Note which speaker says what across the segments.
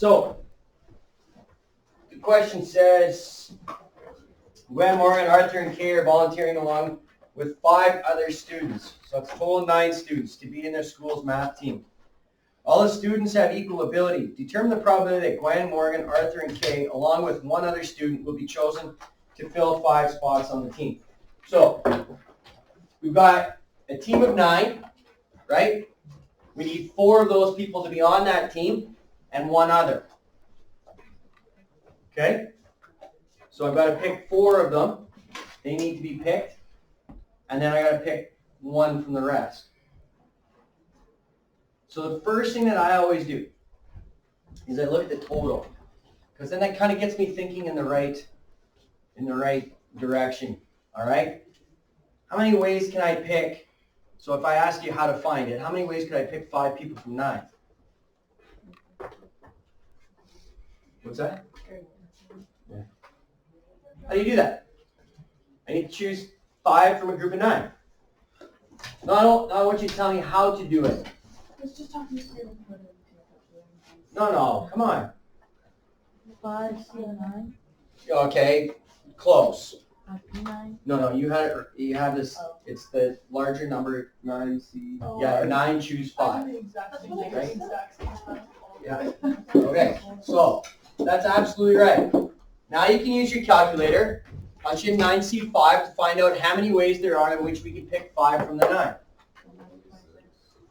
Speaker 1: So, the question says, Gwen, Morgan, Arthur, and Kay are volunteering along with 5 other students. So it's total 9 students to be in their school's math team. All the students have equal ability. Determine the probability that Gwen, Morgan, Arthur, and Kay, along with 1 other student, will be chosen to fill 5 spots on the team. So, we've got a team of 9, right? We need 4 of those people to be on that team and 1 other. Okay? So I've got to pick 4 of them. They need to be picked. And then I got to pick 1 from the rest. So the first thing that I always do is I look at the total. Because then that kind of gets me thinking in the right direction. All right? How many ways can I pick? So if I ask you how to find it, how many ways could I pick 5 people from 9? What's that? Yeah. How do you do that? I need to choose 5 from a group of 9. No, I want you to tell me how to do it.
Speaker 2: Let's just talk to
Speaker 1: No, come on.
Speaker 2: 5, 9.
Speaker 1: Okay, close.
Speaker 2: 9.
Speaker 1: No, you have this.
Speaker 2: Oh.
Speaker 1: It's the larger number.
Speaker 3: 9C.
Speaker 2: Oh.
Speaker 1: Yeah, 9 choose 5.
Speaker 2: That's what I
Speaker 1: Right?
Speaker 2: exact
Speaker 1: Yeah. Okay, so that's absolutely right. Now you can use your calculator. Punch in 9C5 to find out how many ways there are in which we can pick 5 from the 9.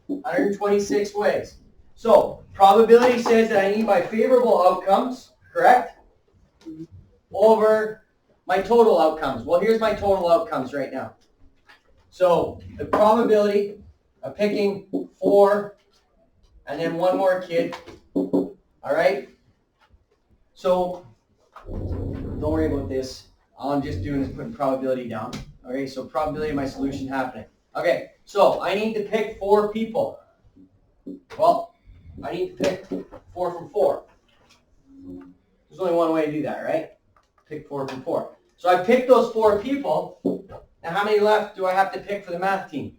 Speaker 1: 126 ways. So, probability says that I need my favorable outcomes, correct? Over my total outcomes. Well, here's my total outcomes right now. So, the probability of picking 4 and then 1 more kid, all right? So, don't worry about this. All I'm just doing is putting probability down. Okay, so probability of my solution happening. Okay, so I need to pick 4 people. Well, I need to pick 4 from 4. There's only one way to do that, right? Pick 4 from 4. So I picked those 4 people. Now how many left do I have to pick for the math team?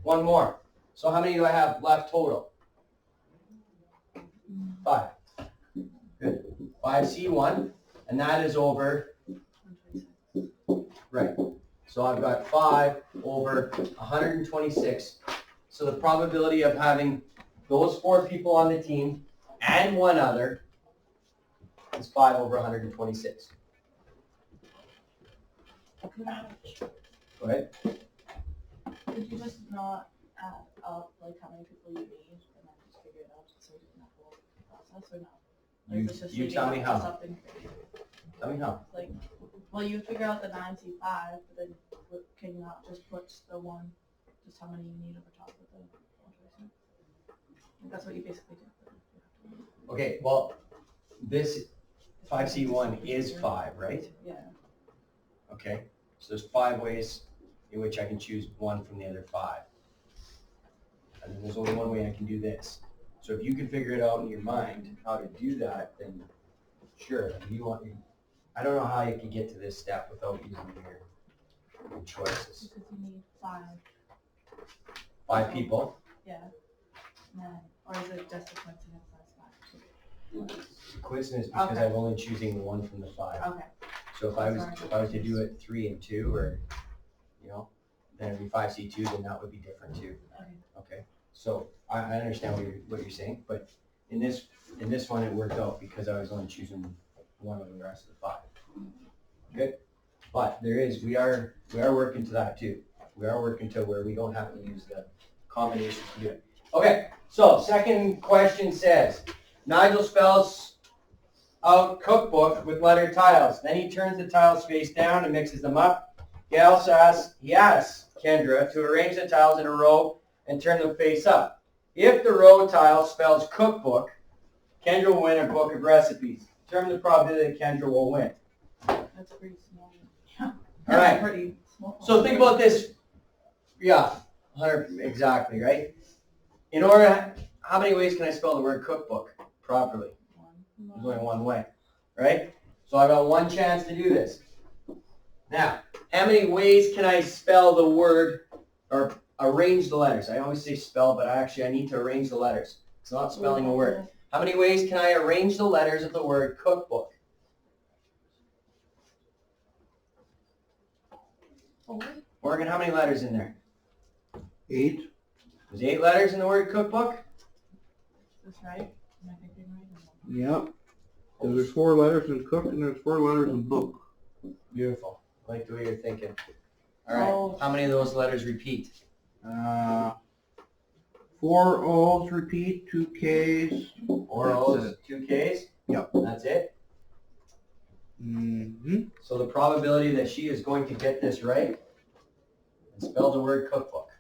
Speaker 1: 1 more. So how many do I have left total? 5. Good. 5C1, and that is over, right. So I've got 5 over 126. So the probability of having those 4 people on the team and 1 other is 5 over 126. Go ahead.
Speaker 2: Could you just not add up like how many people you need and then just figure it out so you don't have the whole process, or no?
Speaker 1: You tell me how.
Speaker 2: Something
Speaker 1: Tell me how.
Speaker 2: like, well, you figure out the 9C5, but then can you not just put the 1, just how many you need over top of the alteration? That's what you basically do.
Speaker 1: Okay, well, this 5C1 is 5, right?
Speaker 2: Yeah.
Speaker 1: Okay, so there's 5 ways in which I can choose 1 from the other 5. And then there's only one way I can do this. So if you can figure it out in your mind how to do that, then sure. I don't know how you can get to this step without using your choices.
Speaker 2: Because you need 5.
Speaker 1: 5 people.
Speaker 2: Yeah. 9. Or is it just a coincidence that's 5?
Speaker 1: It's a coincidence because
Speaker 2: Okay.
Speaker 1: I'm only choosing the 1 from the 5.
Speaker 2: Okay.
Speaker 1: So if I was to do it 3 and 2, or then it'd be 5C2, then that would be different too.
Speaker 2: Okay.
Speaker 1: Okay. So I understand what you're saying, but in this one it worked out because I was only choosing 1 of the rest of the 5. Good. But we are working to that too. We are working to where we don't have to use the combinations to do it. Okay. So second question says, Nigel spells out cookbook with letter tiles. Then he turns the tiles face down and mixes them up. He asks Kendra to arrange the tiles in a row and turn them face up. If the row tile spells cookbook, Kendra will win a book of recipes. Determine the probability that Kendra will win.
Speaker 2: That's pretty small. Yeah.
Speaker 1: All right.
Speaker 2: Pretty small.
Speaker 1: So think about this. Yeah, 100 exactly, right? How many ways can I spell the word cookbook properly?
Speaker 2: 1.
Speaker 1: There's only one way, right? So I got 1 chance to do this. Now, how many ways can I spell the word or arrange the letters? I always say spell, but actually I need to arrange the letters. It's not spelling a word. How many ways can I arrange the letters of the word cookbook?
Speaker 2: 4.
Speaker 1: Morgan, how many letters in there?
Speaker 3: 8.
Speaker 1: There's 8 letters in the word cookbook?
Speaker 2: Is this right? Am I thinking right?
Speaker 3: Yep. So there's 4 letters in cook and there's 4 letters in book.
Speaker 1: Beautiful. I like the way you're thinking. All right.
Speaker 2: Oh.
Speaker 1: How many of those letters repeat?
Speaker 3: 4 O's repeat, 2 K's.
Speaker 1: 4
Speaker 3: That's
Speaker 1: O's,
Speaker 3: it.
Speaker 1: 2 K's?
Speaker 3: Yep.
Speaker 1: That's it?
Speaker 3: Mm-hmm.
Speaker 1: So the probability that she is going to get this right and spell the word cookbook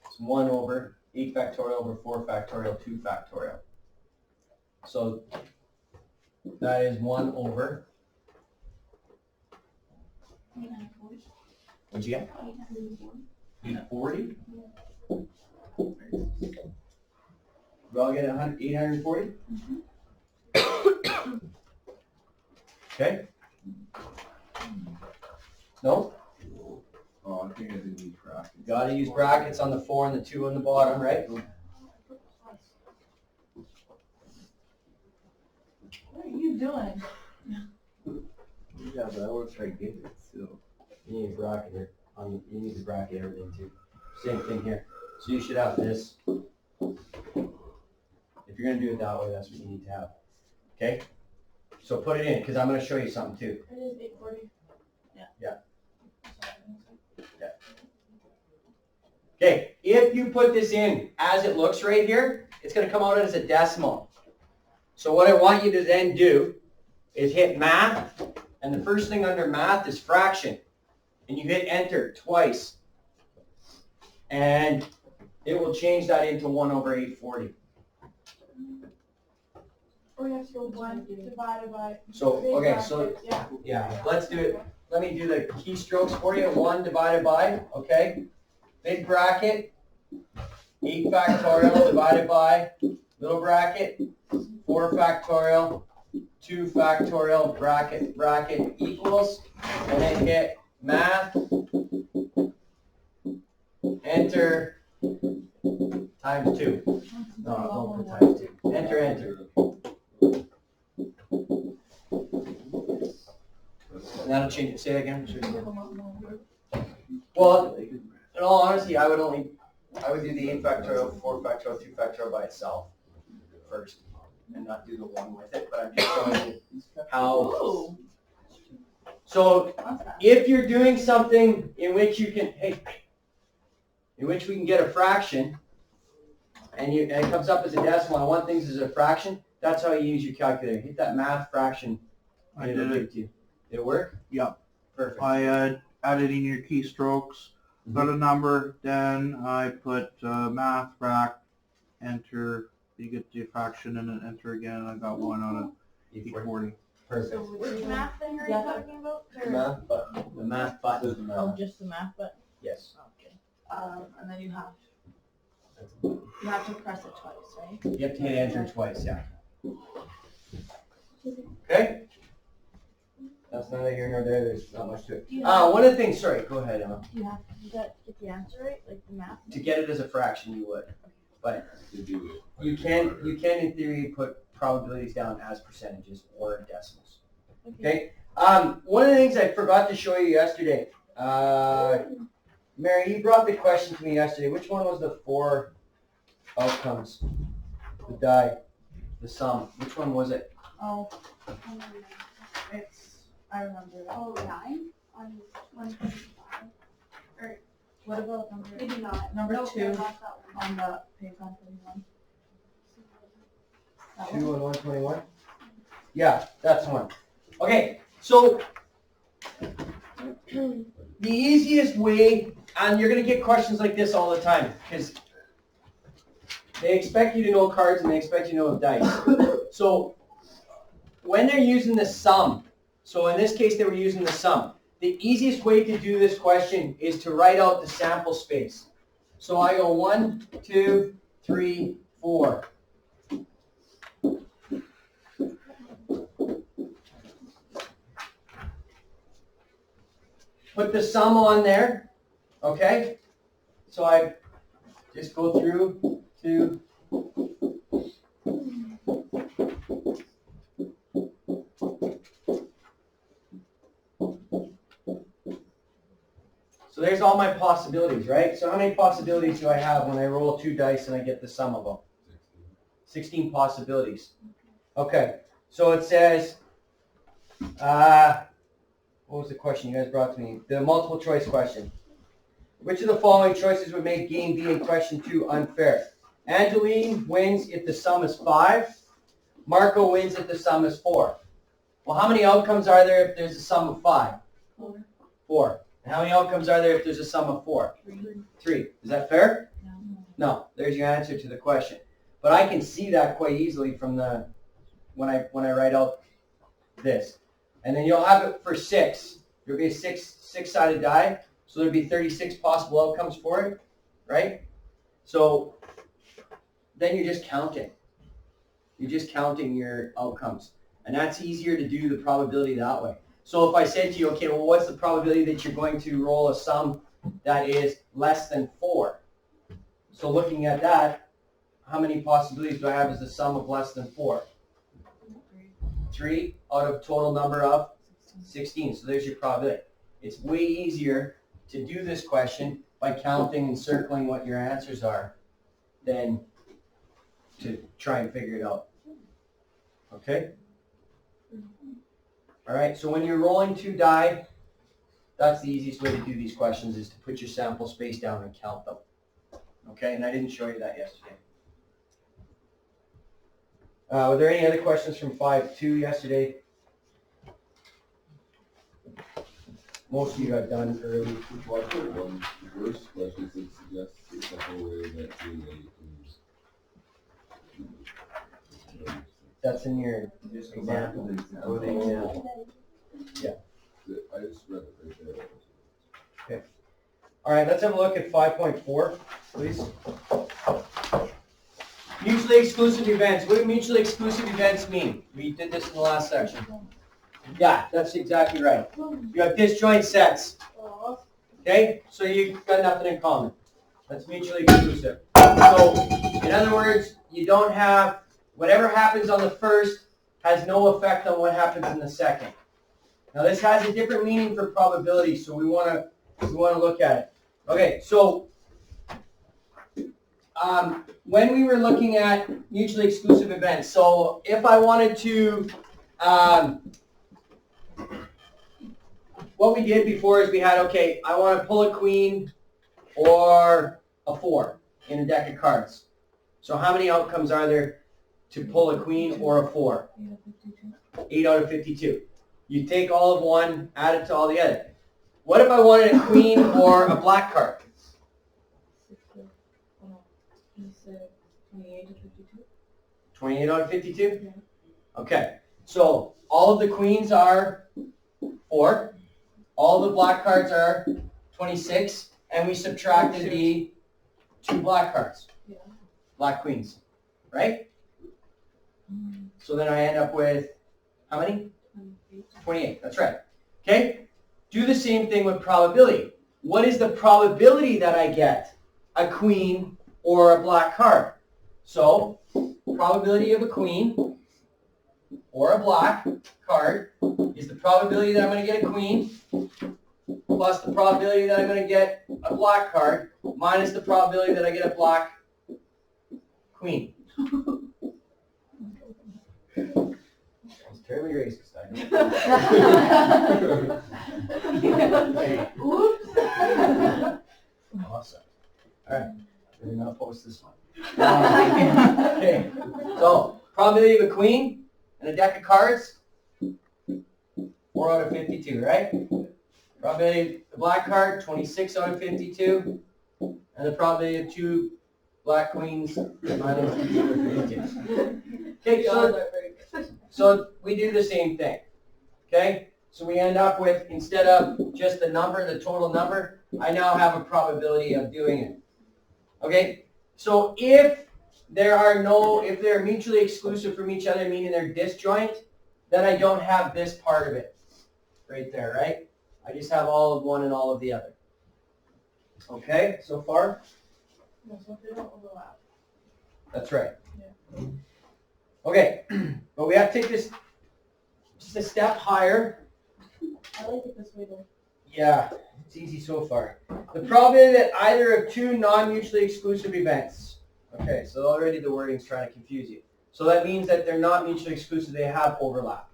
Speaker 1: is 1 over 8 factorial over 4 factorial, 2 factorial. So that is 1 over, what'd you get? 840? We all get 840? Okay. No?
Speaker 3: Oh, I think I didn't need brackets.
Speaker 1: Gotta use brackets on the 4 and the 2 on the bottom, right?
Speaker 2: What are you doing?
Speaker 3: Yeah, but I was trying to get it, so.
Speaker 1: You need a bracket here. You need to bracket everything too. Same thing here. So you should have this. If you're gonna do it that way, that's what you need to have. Okay? So put it in, because I'm gonna show you something too.
Speaker 2: It is 840.
Speaker 1: Yeah. Okay, if you put this in as it looks right here, it's gonna come out as a decimal. So what I want you to then do is hit math, and the first thing under math is fraction. And you hit enter twice. And it will change that into 1 over 840.
Speaker 2: Or you have to go 1 divided by.
Speaker 1: So, okay, so, yeah, let's do it. Let me do the keystrokes for you. 1 divided by, okay? Big bracket, 8 factorial divided by, little bracket, 4 factorial, 2 factorial, bracket equals, and then hit math, enter, times 2. No, don't put times 2. Enter. And that'll change it. Say it again. Well, in all honesty, I would do the 8 factorial, 4 factorial, 2 factorial by itself first, and not do the 1 with it. But I'm just showing you how.
Speaker 2: Ooh.
Speaker 1: So if you're doing something in which you can, in which we can get a fraction, and it comes up as a decimal, and one thing is a fraction, that's how you use your calculator. Hit that math fraction, and it'll give it to you. Did it work?
Speaker 3: Yep.
Speaker 1: Perfect.
Speaker 3: I added in your keystrokes, got a number, then I put math, frac, enter, you get the fraction, and then enter again, and I got 1 out of 840.
Speaker 1: Perfect.
Speaker 2: Which math thing are you talking about?
Speaker 1: The math button. The math button.
Speaker 2: Oh, just the math button?
Speaker 1: Yes.
Speaker 2: Okay. And then you have to press it twice, right?
Speaker 1: You have to hit enter twice, yeah. Okay? That's neither here nor there. There's not much to it. One of the things, sorry, go ahead, Emma.
Speaker 2: You have to get the answer right, like the math?
Speaker 1: To get it as a fraction, you would. But you can in theory put probabilities down as percentages or decimals. Okay? One of the things I forgot to show you yesterday, Mary, you brought the question to me yesterday. Which one was the 4 outcomes? The die, the sum. Which one was it?
Speaker 2: Oh, I remember that.
Speaker 4: Oh, 9 on 125. Or
Speaker 2: What about number?
Speaker 4: maybe not.
Speaker 2: Number
Speaker 4: No,
Speaker 2: 2
Speaker 4: not that one.
Speaker 2: on the page 121. That
Speaker 1: 2
Speaker 2: one?
Speaker 1: on 121? Yeah, that's one. Okay, so the easiest way, and you're going to get questions like this all the time, because they expect you to know cards and they expect you to know dice. So when they're using the sum, so in this case they were using the sum, the easiest way to do this question is to write out the sample space. So I go 1, 2, 3, 4. Put the sum on there, okay? So I just go through 2, there's all my possibilities, right? So how many possibilities do I have when I roll 2 dice and I get the sum of them? 16 possibilities. Okay, so it says, what was the question you guys brought to me? The multiple choice question. Which of the following choices would make game B in question 2 unfair? Angeline wins if the sum is 5. Marco wins if the sum is 4. Well, how many outcomes are there if there's a sum of 5?
Speaker 2: 4.
Speaker 1: 4. And how many outcomes are there if there's a sum of 4? 3. Is that fair?
Speaker 2: No.
Speaker 1: No. There's your answer to the question. But I can see that quite easily from the when I write out this. And then you'll have it for 6. There'll be a six-sided die, so there'll be 36 possible outcomes for it, right? So then you're just counting. You're just counting your outcomes. And that's easier to do the probability that way. So if I said to you, okay, well, what's the probability that you're going to roll a sum that is less than 4? So looking at that, how many possibilities do I have as the sum of less than 4? 3 out of total number of 16. So there's your probability. It's way easier to do this question by counting and circling what your answers are than to try and figure it out. Okay? All right, so when you're rolling 2 die, that's the easiest way to do these questions, is to put your sample space down and count them. Okay, and I didn't show you that yesterday. Were there any other questions from 5-2 yesterday? Most of you got done early.
Speaker 5: Well, I put one reverse question that suggests it's the whole way that being
Speaker 1: That's in your example. Or the example. Yeah.
Speaker 5: I just read it right there.
Speaker 1: Okay. All right, let's have a look at 5.4, please. Mutually exclusive events. What do mutually exclusive events mean? We did this in the last section. Yeah, that's exactly right. You have disjoint sets. Okay, so you've got nothing in common. That's mutually exclusive. So, in other words, you don't have, whatever happens on the first has no effect on what happens in the second. Now this has a different meaning for probability, so we want to look at it. Okay, so when we were looking at mutually exclusive events, so if I wanted to, what we did before is we had, okay, I want to pull a queen or a 4 in a deck of cards. So how many outcomes are there to pull a queen or a 4? 8 out of 52. You take all of one, add it to all the other. What if I wanted a queen or a black card?
Speaker 2: 28 to 52.
Speaker 1: 28 out of 52?
Speaker 2: Yeah.
Speaker 1: Okay, so all of the queens are 4. All the black cards are 26, and we subtracted the 2 black cards.
Speaker 2: Yeah.
Speaker 1: Black queens, right? So then I end up with, how many? 28, that's right. Okay, do the same thing with probability. What is the probability that I get a queen or a black card? So, probability of a queen or a black card is the probability that I'm going to get a queen plus the probability that I'm going to get a black card minus the probability that I get a black queen. It's terribly racist, I know.
Speaker 2: Oops.
Speaker 1: Awesome. All right, we're going to post this one. Okay, so probability of a queen and a deck of cards, 4 out of 52, right? Probability of the black card, 26 out of 52, and the probability of 2 black queens, minus 2 out of 52. Okay, so we do the same thing. Okay, so we end up with, instead of just the number, the total number, I now have a probability of doing it. Okay, so if they're mutually exclusive from each other, meaning they're disjoint, then I don't have this part of it right there, right? I just have all of one and all of the other. Okay, so far?
Speaker 2: No, so if they don't overlap.
Speaker 1: That's right.
Speaker 2: Yeah.
Speaker 1: Okay, but we have to take this just a step higher.
Speaker 2: I like it this way though.
Speaker 1: Yeah, it's easy so far. The probability that either of two non-mutually exclusive events. Okay, so already the wording's trying to confuse you. So that means that they're not mutually exclusive, they have overlap.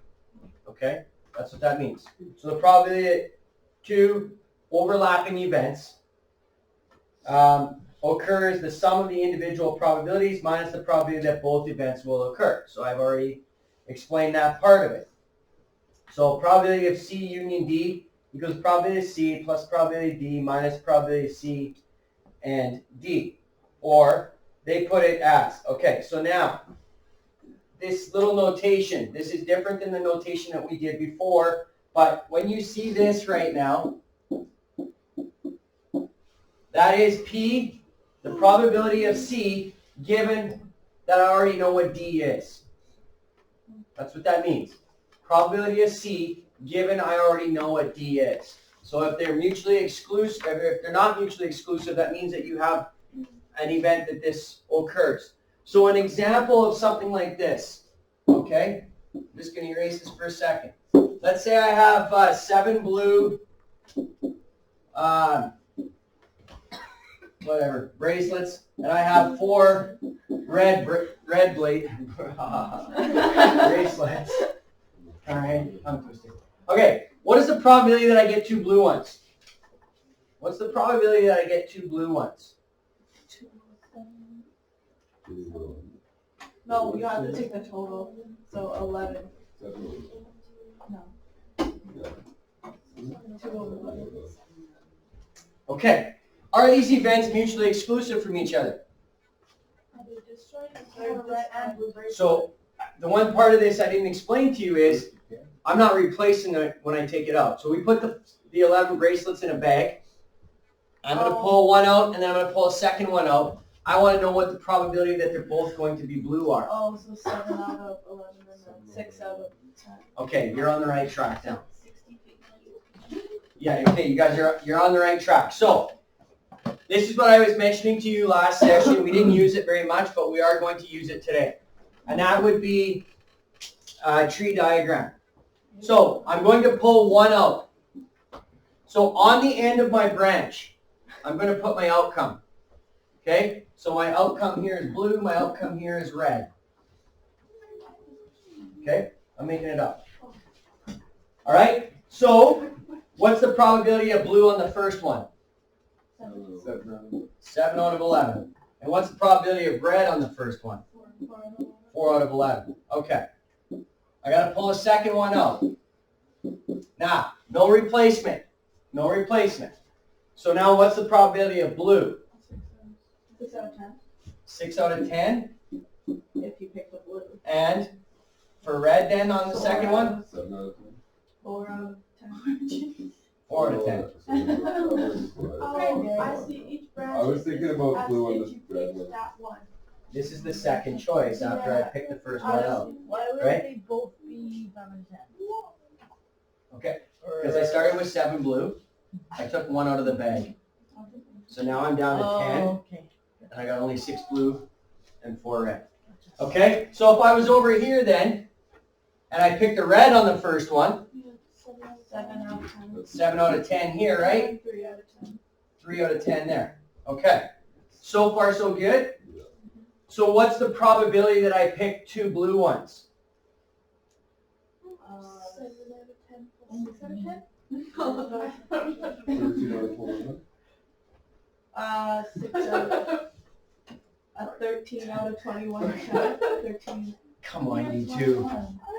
Speaker 1: Okay, that's what that means. So the probability that two overlapping events occurs the sum of the individual probabilities minus the probability that both events will occur. So I've already explained that part of it. So probability of C union D equals probability of C plus probability of D minus probability of C and D. Or they put it as, okay, so now this little notation, this is different than the notation that we did before, but when you see this right now, that is P, the probability of C, given that I already know what D is. That's what that means. Probability of C, given I already know what D is. So if they're mutually exclusive, if they're not mutually exclusive, that means that you have an event that this occurs. So an example of something like this, okay? I'm just going to erase this for a second. Let's say I have 7 blue, whatever, bracelets, and I have 4 red bracelets. All right, I'm twisted. Okay, what is the probability that I get 2 blue ones? What's the probability that I get 2 blue ones?
Speaker 2: No, you have to take the total. So 11. No. 2 over 11.
Speaker 1: Okay, are these events mutually exclusive from each other? So the one part of this I didn't explain to you is I'm not replacing it when I take it out. So we put the 11 bracelets in a bag. I'm going to pull one out, and then I'm going to pull a second one out. I want to know what the probability that they're both going to be blue are.
Speaker 2: Oh, so 7 out of 11 and then 6 out of 10.
Speaker 1: Okay, you're on the right track now. Yeah, okay, you guys you're on the right track. So this is what I was mentioning to you last session. We didn't use it very much, but we are going to use it today. And that would be a tree diagram. So I'm going to pull one out. So on the end of my branch, I'm going to put my outcome. Okay? So my outcome here is blue, my outcome here is red. Okay? I'm making it up. All right? So what's the probability of blue on the first one? 7 out of 11. And what's the probability of red on the first one? 4 out of 11. Okay. I got to pull a second one out. Now, no replacement. No replacement. So now what's the probability of blue?
Speaker 2: 6 out of 10.
Speaker 1: 6 out of 10.
Speaker 2: If you pick the blue.
Speaker 1: And for red then on the second one?
Speaker 5: 7 out of 10.
Speaker 2: 4 out of 10.
Speaker 1: 4 out of 10.
Speaker 4: Oh, I see each branch.
Speaker 5: I was thinking about
Speaker 4: as
Speaker 5: blue on
Speaker 4: if
Speaker 5: the
Speaker 4: you
Speaker 5: red
Speaker 4: pick
Speaker 5: one.
Speaker 4: that one.
Speaker 1: This is the second choice after I pick the first one out.
Speaker 2: Why would
Speaker 1: Right?
Speaker 2: they both be 7 and 10?
Speaker 1: Okay. Because I started with 7 blue. I took 1 out of the bag. So now I'm down to 10.
Speaker 2: Okay.
Speaker 1: And I got only 6 blue and 4 red. Okay? So if I was over here then, and I picked a red on the first one,
Speaker 2: 7 out of 10.
Speaker 1: 7 out of 10 here, right?
Speaker 2: 3 out of 10.
Speaker 1: 3 out of 10 there. Okay. So far so good? So what's the probability that I pick 2 blue ones?
Speaker 4: 7 out of 10 plus 6 out of 10?
Speaker 5: 13 out of 21.
Speaker 2: 6 out of 13 out of 21. 13.
Speaker 1: Come on, you two.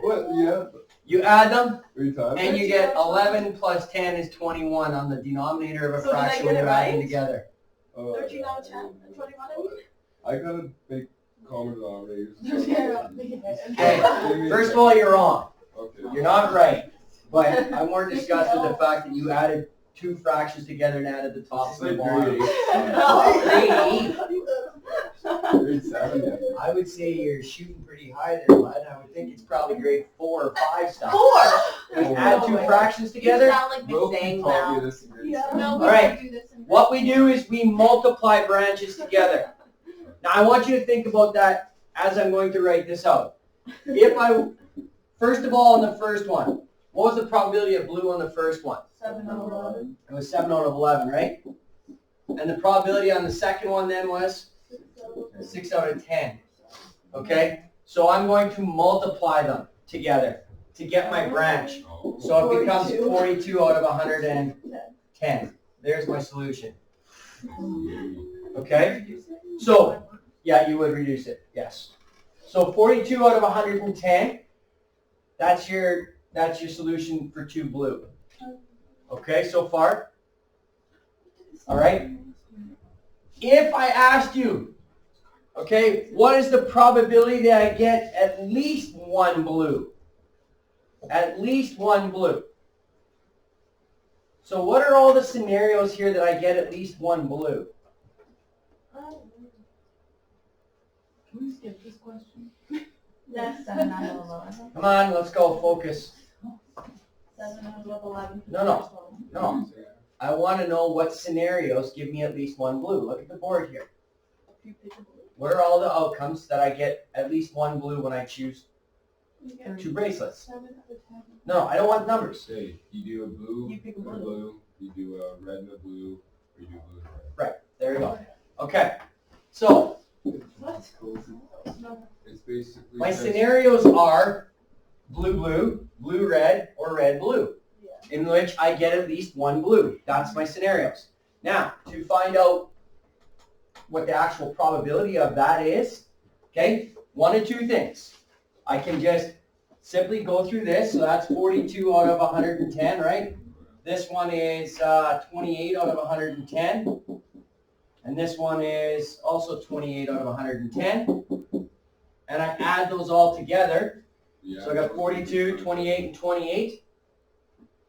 Speaker 5: What? Yeah.
Speaker 1: You add them,
Speaker 5: 3 times?
Speaker 1: and you get 11 plus 10 is 21 on the denominator of a
Speaker 2: So did I
Speaker 1: fraction
Speaker 2: get
Speaker 1: when
Speaker 2: it
Speaker 1: you add them
Speaker 2: right?
Speaker 1: together.
Speaker 2: 13 out of 10 and 21 I mean?
Speaker 5: I gotta make common denominators.
Speaker 1: Okay. First of all, you're wrong.
Speaker 5: Okay.
Speaker 1: You're not right. But I'm more disgusted with the fact that you added 2 fractions together and added the top and the bottom. Grade 8.
Speaker 5: Grade 7, yeah.
Speaker 1: I would say you're shooting pretty high there, bud. I would think it's probably grade 4 or 5 stuff.
Speaker 2: 4!
Speaker 1: You add 2 fractions together.
Speaker 2: like
Speaker 5: Wilkie taught me this in grade
Speaker 4: Yeah,
Speaker 5: 7.
Speaker 4: no, we
Speaker 1: All right.
Speaker 4: don't do this in
Speaker 1: What we do is we multiply branches together. Now I want you to think about that as I'm going to write this out. If I, first of all on the first one, what was the probability of blue on the first one?
Speaker 2: 7 out of 11.
Speaker 1: It was 7 out of 11, right? And the probability on the second one then was 6 out of 10. Okay? So I'm going to multiply them together to get my branch. So it becomes 42 out of 110. There's my solution. Okay? So, yeah, you would reduce it, yes. So 42 out of 110, that's your solution for 2 blue. Okay, so far? All right? If I asked you, okay, what is the probability that I get at least 1 blue? At least 1 blue. So what are all the scenarios here that I get at least 1 blue?
Speaker 2: Can we skip this question? Yes. 7 out of 11.
Speaker 1: Come on, let's go, focus.
Speaker 2: 7 out of 11.
Speaker 1: No. I want to know what scenarios give me at least 1 blue. Look at the board here.
Speaker 2: You pick a blue.
Speaker 1: What are all the outcomes that I get at least 1 blue when I choose 2 bracelets?
Speaker 4: 7 out of 10.
Speaker 1: No, I don't want numbers.
Speaker 5: Say, you do a blue,
Speaker 2: You pick a
Speaker 5: and
Speaker 2: blue.
Speaker 5: you do a red and a blue, or you do blue and a red.
Speaker 1: There you go. Okay. So,
Speaker 2: What?
Speaker 5: It's basically
Speaker 1: my
Speaker 5: just-
Speaker 1: scenarios are blue, blue, red, or red, blue, in which I get at least 1 blue. That's my scenarios. Now, to find out what the actual probability of that is, okay, 1 of 2 things. I can just simply go through this, so that's 42 out of 110, right? This one is 28 out of 110. And this one is also 28 out of 110. And I add those all together.
Speaker 5: Yeah.
Speaker 1: So I got 42, 28, and 28.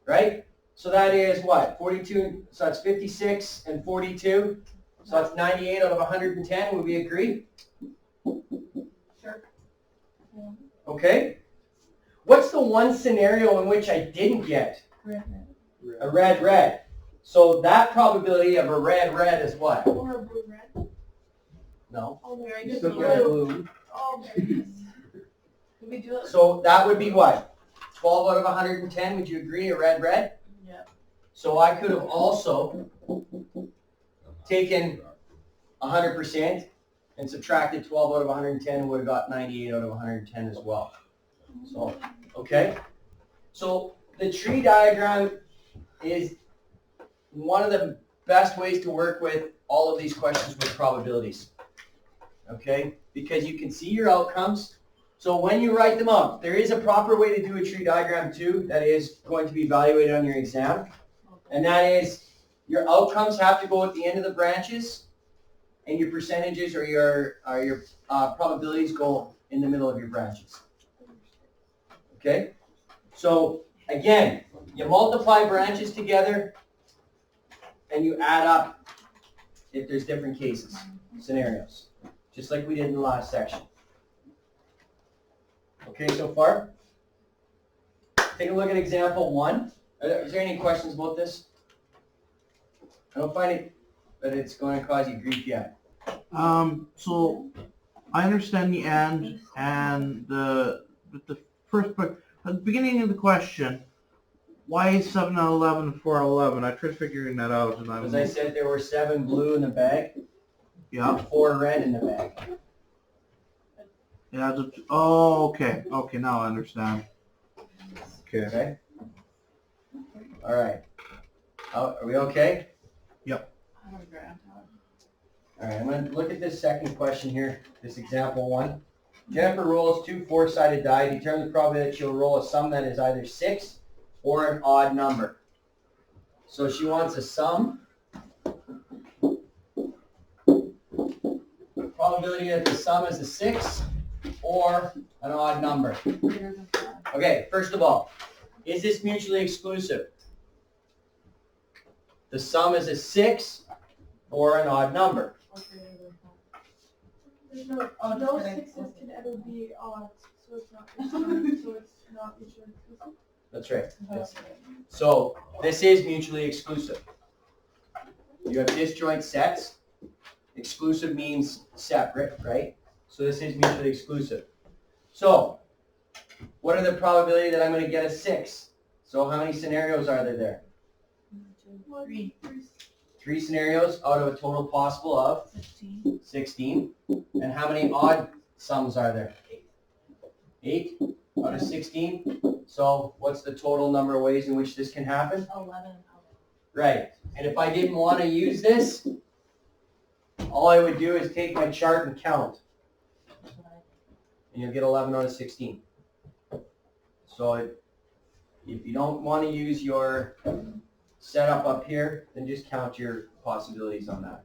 Speaker 1: Right? So that is what? 42, so that's 56 and 42. So that's 98 out of 110. Would we agree?
Speaker 2: Sure.
Speaker 1: Okay. What's the one scenario in which I didn't get a red? So that probability of a red is what?
Speaker 4: Or a blue red.
Speaker 1: No.
Speaker 4: Oh, there I
Speaker 1: You
Speaker 4: go.
Speaker 1: still get a blue.
Speaker 4: Oh, there it is.
Speaker 2: Can we do it?
Speaker 1: So that would be what? 12 out of 110, would you agree? A red?
Speaker 2: Yeah.
Speaker 1: So I could have also taken 100% and subtracted 12 out of 110 and would have got 98 out of 110 as well. So, okay. So the tree diagram is one of the best ways to work with all of these questions with probabilities. Okay? Because you can see your outcomes. So when you write them out, there is a proper way to do a tree diagram too that is going to be evaluated on your exam. And that is your outcomes have to go at the end of the branches and your percentages or your probabilities go in the middle of your branches. Okay? So again, you multiply branches together and you add up if there's different cases, scenarios, just like we did in the last section. Okay, so far? Take a look at example 1. Is there any questions about this? I don't find it that it's going to cause you grief yet.
Speaker 3: So I understand the end and the first part. At the beginning of the question, why is 7 out of 11 and 4 out of 11? I tried figuring that out, and
Speaker 1: As I said, there were 7 blue in the bag,
Speaker 3: yeah,
Speaker 1: 4 red in the bag.
Speaker 3: it adds up to, oh, okay, now I understand. Okay.
Speaker 1: Okay? All right. Are we okay?
Speaker 2: I have a grant.
Speaker 1: All right, I'm going to look at this second question here, this example 1. Jennifer rolls 2 4-sided die. Determine the probability that she'll roll a sum that is either 6 or an odd number. So she wants a sum. Probability that the sum is a 6 or an odd number. Okay, first of all, is this mutually exclusive? The sum is a 6 or an odd number.
Speaker 4: There's no sixes can ever be odds, so it's not mutually exclusive.
Speaker 1: That's right. So this is mutually exclusive. You have disjoint sets. Exclusive means separate, right? So this is mutually exclusive. So what are the probability that I'm going to get a 6? So how many scenarios are there?
Speaker 2: Three.
Speaker 1: 3 scenarios out of a total possible of
Speaker 2: 16.
Speaker 1: 16. And how many odd sums are there? 8 out of 16. So what's the total number of ways in which this can happen?
Speaker 2: 11.
Speaker 1: Right. And if I didn't want to use this, all I would do is take my chart and count. And you'll get 11 out of 16. So if you don't want to use your setup up here, then just count your possibilities on that.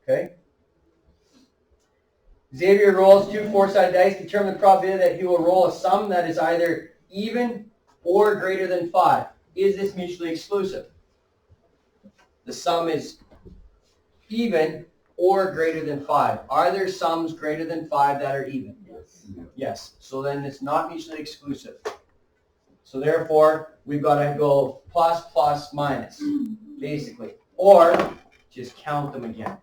Speaker 1: Okay? Xavier rolls 2 4-sided dice. Determine the probability that he will roll a sum that is either even or greater than 5. Is this mutually exclusive? The sum is even or greater than 5. Are there sums greater than 5 that are even?
Speaker 2: Yes.
Speaker 1: Yes. So then it's not mutually exclusive. So therefore, we've got to go plus, plus, minus, basically. Or just count them again.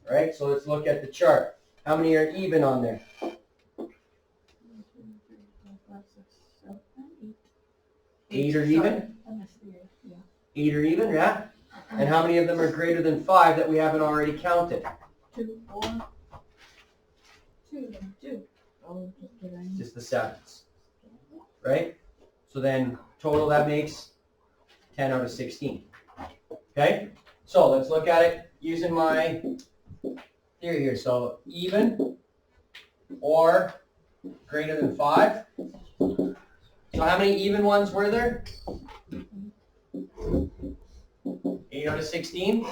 Speaker 1: All right? So let's look at the chart. How many are even on there?
Speaker 2: 1, 2, 3, 4, 5, 6, 7, 8.
Speaker 1: 8 are even?
Speaker 2: I missed the 8. Yeah.
Speaker 1: 8 are even, yeah? And how many of them are greater than 5 that we haven't already counted?
Speaker 2: 2, 4. 2. 2. Oh, just kidding.
Speaker 1: Just the sevens. Right? So then total that makes 10 out of 16. Okay? So let's look at it using my theory here. So even or greater than 5. So how many even ones were there? 8 out of 16.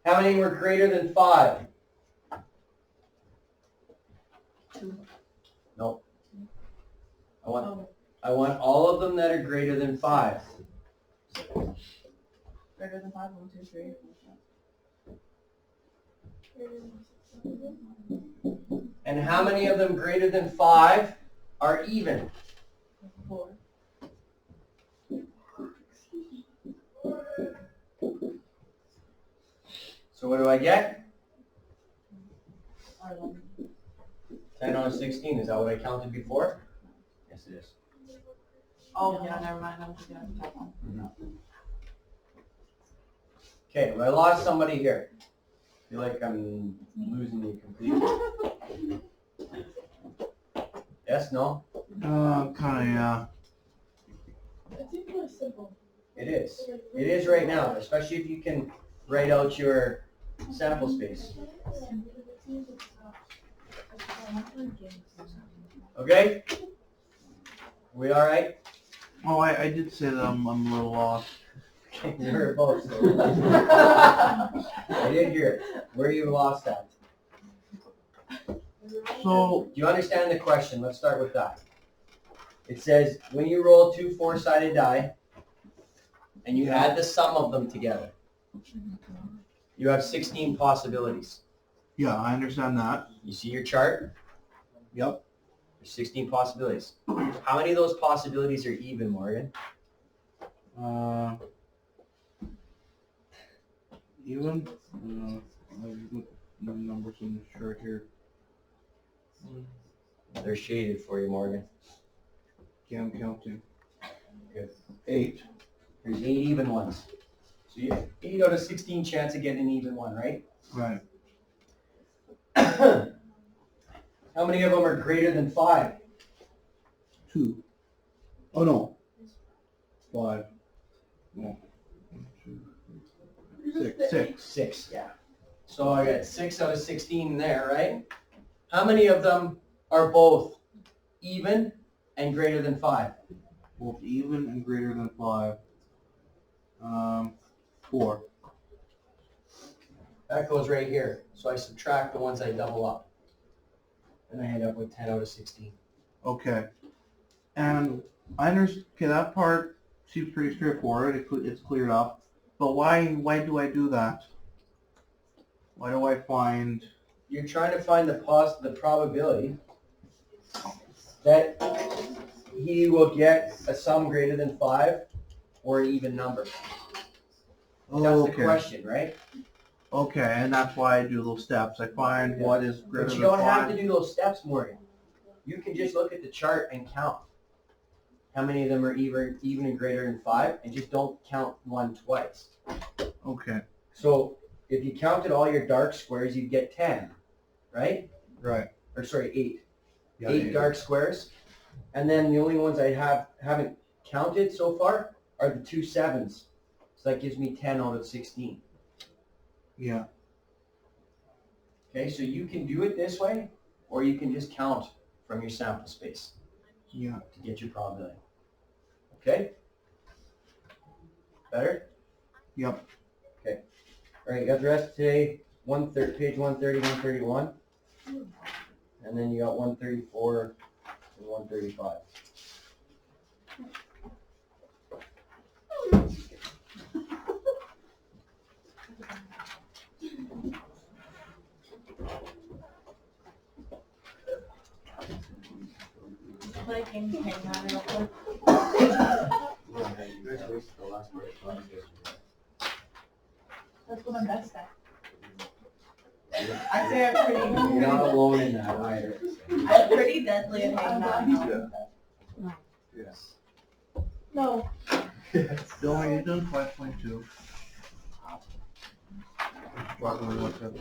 Speaker 1: How many were greater than 5?
Speaker 2: 2.
Speaker 1: No. I want all of them that are greater than 5.
Speaker 2: Greater than 5, 1, 2, 3.
Speaker 1: And how many of them greater than 5 are even?
Speaker 2: 4.
Speaker 1: So what do I get?
Speaker 2: 11.
Speaker 1: 10 out of 16. Is that what I counted before? Yes, it is.
Speaker 2: Oh, yeah, never mind. I'm looking at the top one.
Speaker 1: Okay, well, I lost somebody here. I feel like I'm losing you completely. Yes, no?
Speaker 3: Kind of, yeah.
Speaker 4: It seems really simple.
Speaker 1: It is. It is right now, especially if you can write out your sample space. Okay? We all right?
Speaker 3: Oh, I did say that I'm a little lost.
Speaker 1: You're both. I did hear it. Where you lost at?
Speaker 3: So,
Speaker 1: Do you understand the question? Let's start with that. It says, when you roll 2 4-sided die, and you add the sum of them together, you have 16 possibilities.
Speaker 3: yeah, I understand that.
Speaker 1: You see your chart?
Speaker 3: Yep.
Speaker 1: There's 16 possibilities. How many of those possibilities are even, Morgan?
Speaker 3: Even? The numbers in the chart here.
Speaker 1: They're shaded for you, Morgan.
Speaker 3: Okay, I'm counting.
Speaker 1: Good.
Speaker 3: 8.
Speaker 1: There's 8 even ones. So you have 8 out of 16 chance of getting an even one, right?
Speaker 3: Right.
Speaker 1: How many of them are greater than 5?
Speaker 3: 2. Oh, no. 5. No. 1, 2, 3, 6. 6.
Speaker 1: 6, yeah. So I got 6 out of 16 there, right? How many of them are both even and greater than 5?
Speaker 3: Both even and greater than 5. 4.
Speaker 1: That goes right here. So I subtract the ones I double up. And I end up with 10 out of 16.
Speaker 3: Okay. And I understand, okay, that part seems pretty straightforward. It's cleared up. But why do I do that? Why do I find...
Speaker 1: You're trying to find the probability that he will get a sum greater than 5 or an even number. That's the question, right?
Speaker 3: Okay, and that's why I do those steps. I find what is greater
Speaker 1: But
Speaker 3: than
Speaker 1: you don't
Speaker 3: 5.
Speaker 1: have to do those steps, Morgan. You can just look at the chart and count. how many of them are even and greater than 5, and just don't count 1 twice.
Speaker 3: Okay.
Speaker 1: So if you counted all your dark squares, you'd get 10, right?
Speaker 3: Right.
Speaker 1: Or sorry, 8.
Speaker 3: Yeah,
Speaker 1: 8 dark squares. And then the only ones I haven't counted so far are the 2 7s. So that gives me 10 out of 16.
Speaker 3: Yeah.
Speaker 1: Okay, so you can do it this way, or you can just count from your sample space
Speaker 3: Yeah.
Speaker 1: to get your probability. Okay? Better?
Speaker 3: Yep.
Speaker 1: Okay. All right, you got the rest today, page 130, 131. And then you got 134 and 135.
Speaker 2: Play a game of hang on real quick. That's what I'm best at. I say I'm pretty.
Speaker 1: You're not alone in that either.
Speaker 2: I'm pretty deadly at hanging on.
Speaker 5: Yes.
Speaker 2: No.
Speaker 3: Bill, how you done? 5.2. Probably what's up.